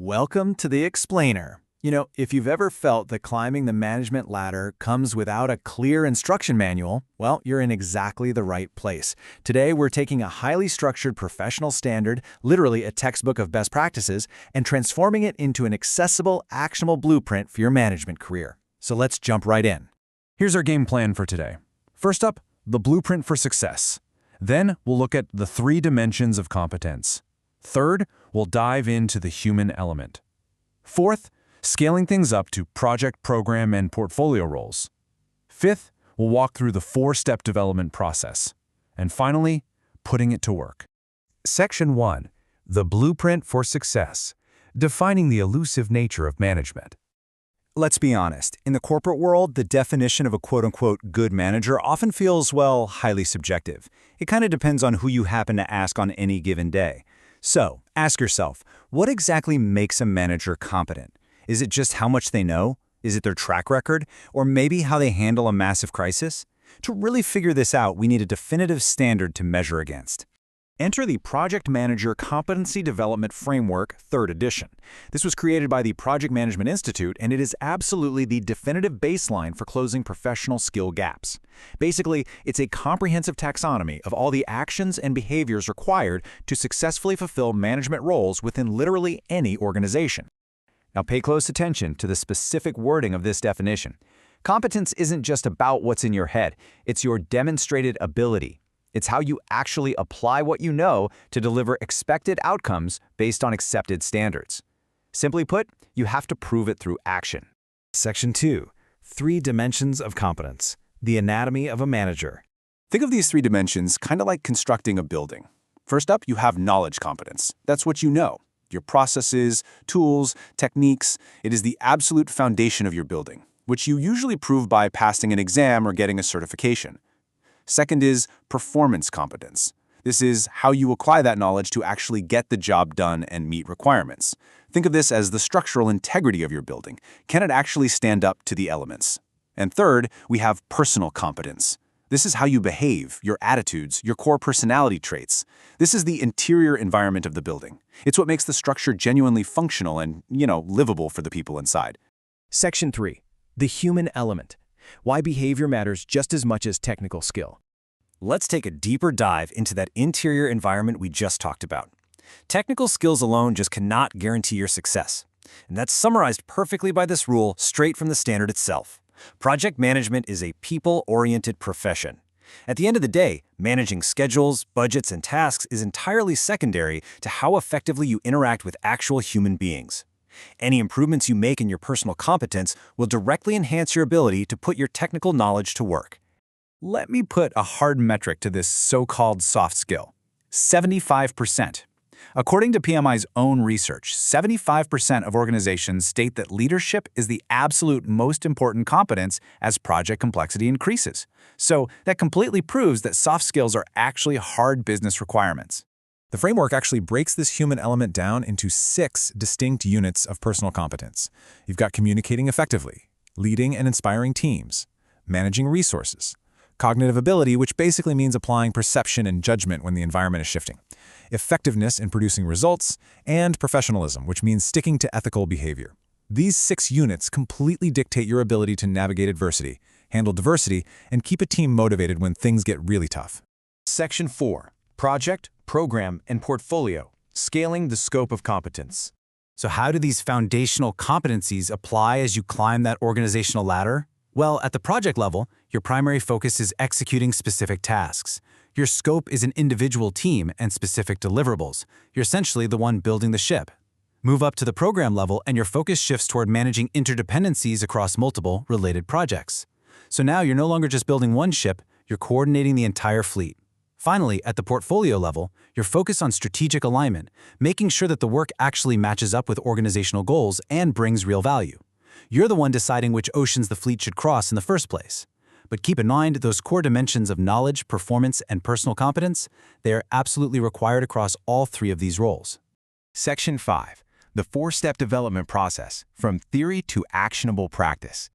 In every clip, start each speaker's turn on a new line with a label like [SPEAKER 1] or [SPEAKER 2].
[SPEAKER 1] Welcome to the Explainer. If you've ever felt that climbing the management ladder comes without a clear instruction manual, well, you're in exactly the right place. Today, we're taking a highly structured professional standard, literally a textbook of best practices, and transforming it into an accessible, actionable blueprint for your management career. So let's jump right in.
[SPEAKER 2] Here's our game plan for today. First up, the blueprint for success. Then we'll look at the 3 dimensions of competence. Third, we'll dive into the human element. Fourth, scaling things up to project, program, and portfolio roles. Fifth, we'll walk through the 4-step development process. And finally, putting it to work. Section 1. The Blueprint for Success. Defining the elusive nature of management.
[SPEAKER 3] Let's be honest, in the corporate world, the definition of a quote-unquote good manager often feels, well, highly subjective. It kind of depends on who you happen to ask on any given day. So, ask yourself, what exactly makes a manager competent? Is it just how much they know? Is it their track record? Or maybe how they handle a massive crisis? To really figure this out, we need a definitive standard to measure against. Enter the Project Manager Competency Development Framework, 3rd edition. This was created by the Project Management Institute, and it is absolutely the definitive baseline for closing professional skill gaps. Basically, it's a comprehensive taxonomy of all the actions and behaviors required to successfully fulfill management roles within literally any organization. Now pay close attention to the specific wording of this definition. Competence isn't just about what's in your head, it's your demonstrated ability. It's how you actually apply what you know to deliver expected outcomes based on accepted standards. Simply put, you have to prove it through action.
[SPEAKER 1] Section 2. 3 dimensions of competence. The anatomy of a manager.
[SPEAKER 4] Think of these 3 dimensions kind of like constructing a building. First up, you have knowledge competence. That's what you know. Your processes, tools, techniques. It is the absolute foundation of your building, which you usually prove by passing an exam or getting a certification. Second is performance competence. This is how you apply that knowledge to actually get the job done and meet requirements. Think of this as the structural integrity of your building. Can it actually stand up to the elements? And third, we have personal competence. This is how you behave, your attitudes, your core personality traits. This is the interior environment of the building. It's what makes the structure genuinely functional and, livable for the people inside.
[SPEAKER 1] Section 3. The human element. Why behavior matters just as much as technical skill.
[SPEAKER 3] Let's take a deeper dive into that interior environment we just talked about. Technical skills alone just cannot guarantee your success. And that's summarized perfectly by this rule straight from the standard itself. Project management is a people-oriented profession. At the end of the day, managing schedules, budgets, and tasks is entirely secondary to how effectively you interact with actual human beings. Any improvements you make in your personal competence will directly enhance your ability to put your technical knowledge to work. Let me put a hard metric to this so-called soft skill: 75%. According to PMI's own research, 75% of organizations state that leadership is the absolute most important competence as project complexity increases. So that completely proves that soft skills are actually hard business requirements.
[SPEAKER 2] The framework actually breaks this human element down into 6 distinct units of personal competence. You've got communicating effectively, leading and inspiring teams, managing resources, cognitive ability, which basically means applying perception and judgment when the environment is shifting, effectiveness in producing results, and professionalism, which means sticking to ethical behavior. These 6 units completely dictate your ability to navigate adversity, handle diversity, and keep a team motivated when things get really tough.
[SPEAKER 1] Section 4. Project, program, and portfolio. Scaling the scope of competence.
[SPEAKER 3] So how do these foundational competencies apply as you climb that organizational ladder? Well, at the project level, your primary focus is executing specific tasks. Your scope is an individual team and specific deliverables. You're essentially the one building the ship. Move up to the program level and your focus shifts toward managing interdependencies across multiple related projects. So now you're no longer just building one ship, you're coordinating the entire fleet. Finally, at the portfolio level, you're focused on strategic alignment, making sure that the work actually matches up with organizational goals and brings real value. You're the one deciding which oceans the fleet should cross in the first place. But keep in mind those core dimensions of knowledge, performance, and personal competence, they are absolutely required across all 3 of these roles.
[SPEAKER 1] Section 5. The 4-step development process, from theory to actionable practice.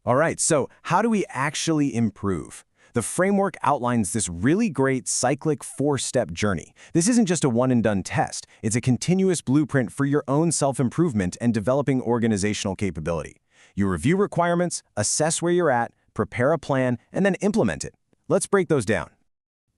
[SPEAKER 1] All right, so how do we actually improve?
[SPEAKER 5] The framework outlines this really great cyclic 4-step journey. This isn't just a one-and-done test. It's a continuous blueprint for your own self-improvement and developing organizational capability. You review requirements, assess where you're at, prepare a plan, and then implement it. Let's break those down.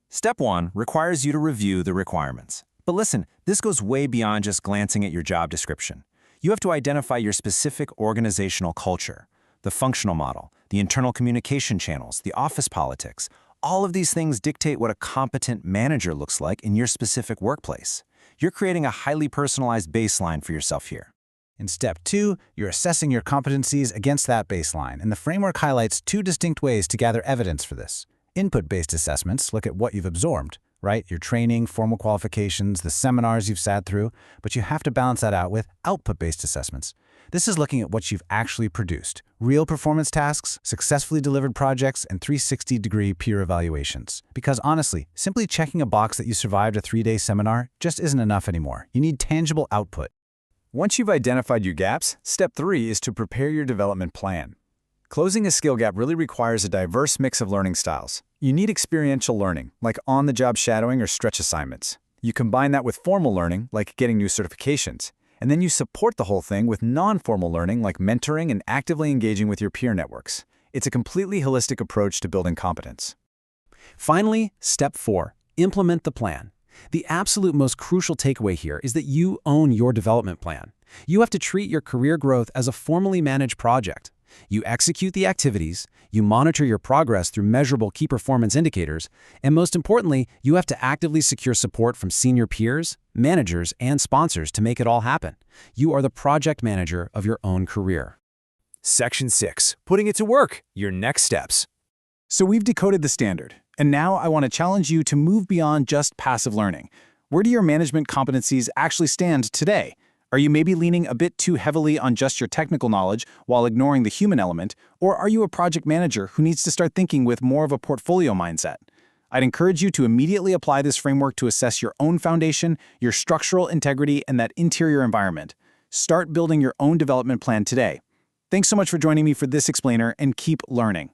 [SPEAKER 5] Step 1 requires you to review the requirements. But listen, this goes way beyond just glancing at your job description. You have to identify your specific organizational culture, the functional model, the internal communication channels, the office politics. All of these things dictate what a competent manager looks like in your specific workplace. You're creating a highly personalized baseline for yourself here.
[SPEAKER 3] In step 2, you're assessing your competencies against that baseline, and the framework highlights 2 distinct ways to gather evidence for this. Input-based assessments look at what you've absorbed, right? Your training, formal qualifications, the seminars you've sat through, but you have to balance that out with output-based assessments. This is looking at what you've actually produced, real performance tasks, successfully delivered projects, and 360-degree peer evaluations. Because honestly, simply checking a box that you survived a 3-day seminar just isn't enough anymore. You need tangible output.
[SPEAKER 2] Once you've identified your gaps, step 3 is to prepare your development plan. Closing a skill gap really requires a diverse mix of learning styles. You need experiential learning, like on-the-job shadowing or stretch assignments. You combine that with formal learning, like getting new certifications. And then you support the whole thing with non-formal learning, like mentoring and actively engaging with your peer networks. It's a completely holistic approach to building competence.
[SPEAKER 1] Finally, step 4, implement the plan. The absolute most crucial takeaway here is that you own your development plan. You have to treat your career growth as a formally managed project. You execute the activities, you monitor your progress through measurable key performance indicators, and most importantly, you have to actively secure support from senior peers, managers, and sponsors to make it all happen. You are the project manager of your own career.
[SPEAKER 2] Section 6, putting it to work, your next steps. So we've decoded the standard, and now I want to challenge you to move beyond just passive learning. Where do your management competencies actually stand today? Are you maybe leaning a bit too heavily on just your technical knowledge while ignoring the human element, or are you a project manager who needs to start thinking with more of a portfolio mindset? I'd encourage you to immediately apply this framework to assess your own foundation, your structural integrity, and that interior environment. Start building your own development plan today. Thanks so much for joining me for this explainer, and keep learning.